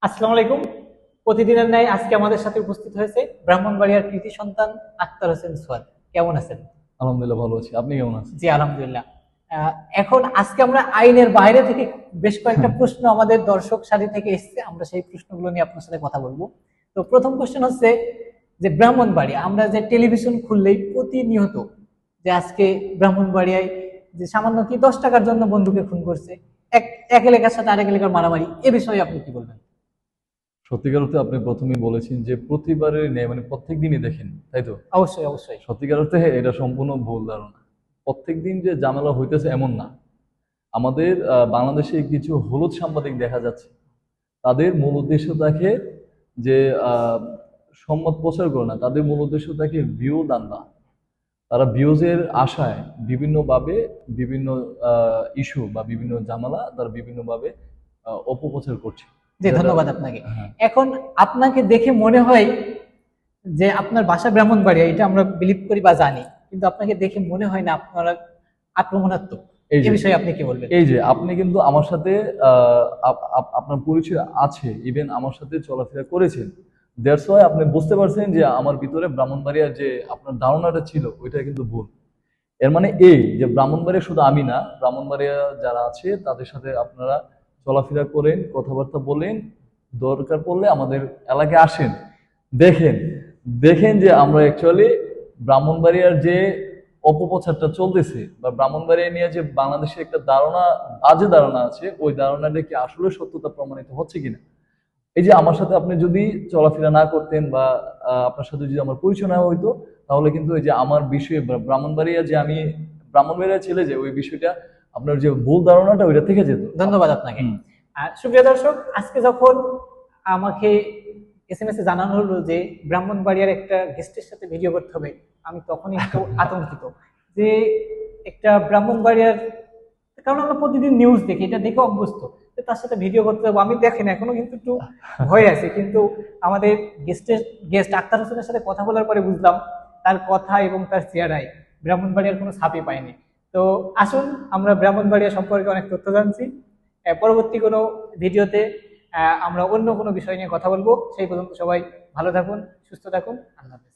আসসালামু আলাইকুম। প্রতিদিনের ন্যায় আজকে আমাদের সাথে উপস্থিত হয়েছে ব্রাহ্মণবাড়িয়ার কৃতি সন্তান আক্তার হোসেন সোহাদ। কেমন আছেন? আলহামদুলিল্লাহ ভালো আছি। আপনি কেমন আছেন? জি, আলহামদুলিল্লাহ। এখন আজকে আমরা আইনের বাইরে থেকে বেশ কয়েকটা প্রশ্ন আমাদের দর্শক সারি থেকে এসেছে, আমরা সেই প্রশ্নগুলো নিয়ে আপনার সাথে কথা বলবো। তো প্রথম কোশ্চেন হচ্ছে যে ব্রাহ্মণবাড়িয়া আমরা যে টেলিভিশন খুললেই প্রতিনিয়ত যে আজকে ব্রাহ্মণবাড়িয়ায় যে সামান্য কি 10 টাকার জন্য বন্ধুকে খুন করছে, এক এক এলাকার সাথে আরেক এলাকার মারামারি, এ বিষয়ে আপনি কি বলবেন? সত্যিকার অর্থে আপনি প্রথমেই বলেছেন যে প্রতিবারের ন্যায় মানে প্রত্যেক দিনই দেখেন, তাই তো? অবশ্যই, অবশ্যই। সত্যিকার অর্থে এটা সম্পূর্ণ ভুল ধারণা। প্রত্যেক দিন যে ঝামেলা হইতেছে এমন না। আমাদের বাংলাদেশে কিছু হলুদ সাংবাদিক দেখা যাচ্ছে, তাদের মূল উদ্দেশ্য থাকে যে সম্মত প্রচার করে না, তাদের মূল উদ্দেশ্য থাকে ভিউ দান্দা। তারা ভিউজের আশায় বিভিন্নভাবে বিভিন্ন ইস্যু বা বিভিন্ন ঝামেলা তারা বিভিন্নভাবে অপপ্রচার করছে। জি, যেটা ধন্যবাদ আপনাকে। হ্যাঁ, এখন আপনাকে দেখে মনে হয় যে আপনার বাসা ব্রাহ্মণবাড়িয়া, এটা আমরা বিলিভ করি বা জানি, কিন্তু আপনাকে দেখে মনে হয় না আপনারা আক্রমণাত্মক। এই এ যে বিষয়ে আপনি কি বলবেন? এই যে আপনি কিন্তু আমার সাথে আপনার পরিচয় আছে, ইভেন আমার সাথে চলাফেরা করেছেন। দ্যাটস ওয়াই আপনি বুঝতে পারছেন যে আমার ভিতরে ব্রাহ্মণবাড়িয়ার যে আপনার ধারণাটা ছিল ওইটা কিন্তু ভুল। এর মানে এই যে ব্রাহ্মণবাড়িয়া শুধু আমি না, ব্রাহ্মণবাড়িয়া যারা আছে তাদের সাথে আপনারা চলাফেরা করেন, কথাবার্তা বলেন, দরকার পড়লে আমাদের এলাকায় আসেন, দেখেন দেখেন যে আমরা অ্যাকচুয়ালি ব্রাহ্মণবাড়িয়ার যে অপপ্রচারটা চলতেছে বা ব্রাহ্মণবাড়িয়া নিয়ে যে বাংলাদেশে একটা ধারণা, বাজে ধারণা আছে, ওই ধারণাটা কি আসলে সত্যতা প্রমাণিত হচ্ছে কিনা। এই যে আমার সাথে আপনি যদি চলাফেরা না করতেন বা আপনার সাথে যদি আমার পরিচয় না হইতো, তাহলে কিন্তু এই যে আমার বিষয়ে ব্রাহ্মণবাড়িয়া যে আমি ব্রাহ্মণবাড়িয়া ছেলে যে ওই বিষয়টা আপনার যে ভুল ধারণাটা ওইটা থেকে যেত। ধন্যবাদ আপনাকে। হুম। সুপ্রিয় দর্শক, আজকে যখন আমাকে এসএমএস এ জানানো হলো যে ব্রাহ্মণবাড়িয়ার একটা গেস্টের সাথে ভিডিও করতে হবে, আমি তখনই একটু আতঙ্কিত যে একটা ব্রাহ্মণবাড়িয়ার, কারণ আমরা প্রতিদিন নিউজ দেখি, এটা দেখে অভ্যস্ত, যে তার সাথে ভিডিও করতে হবে। আমি দেখেন এখনো কিন্তু একটু ভয় আছে, কিন্তু আমাদের গেস্ট আক্তার হোসেনের সাথে কথা বলার পরে বুঝলাম তার কথা এবং তার চেহারায় ব্রাহ্মণবাড়িয়ার কোনো ছাপই পাইনি। তো আসুন, আমরা ব্রাহ্মণবাড়িয়া সম্পর্কে অনেক তথ্য জানছি। পরবর্তী কোনো ভিডিওতে আমরা অন্য কোনো বিষয় নিয়ে কথা বলবো। সেই পর্যন্ত সবাই ভালো থাকুন, সুস্থ থাকুন। আল্লাহ হাফেজ।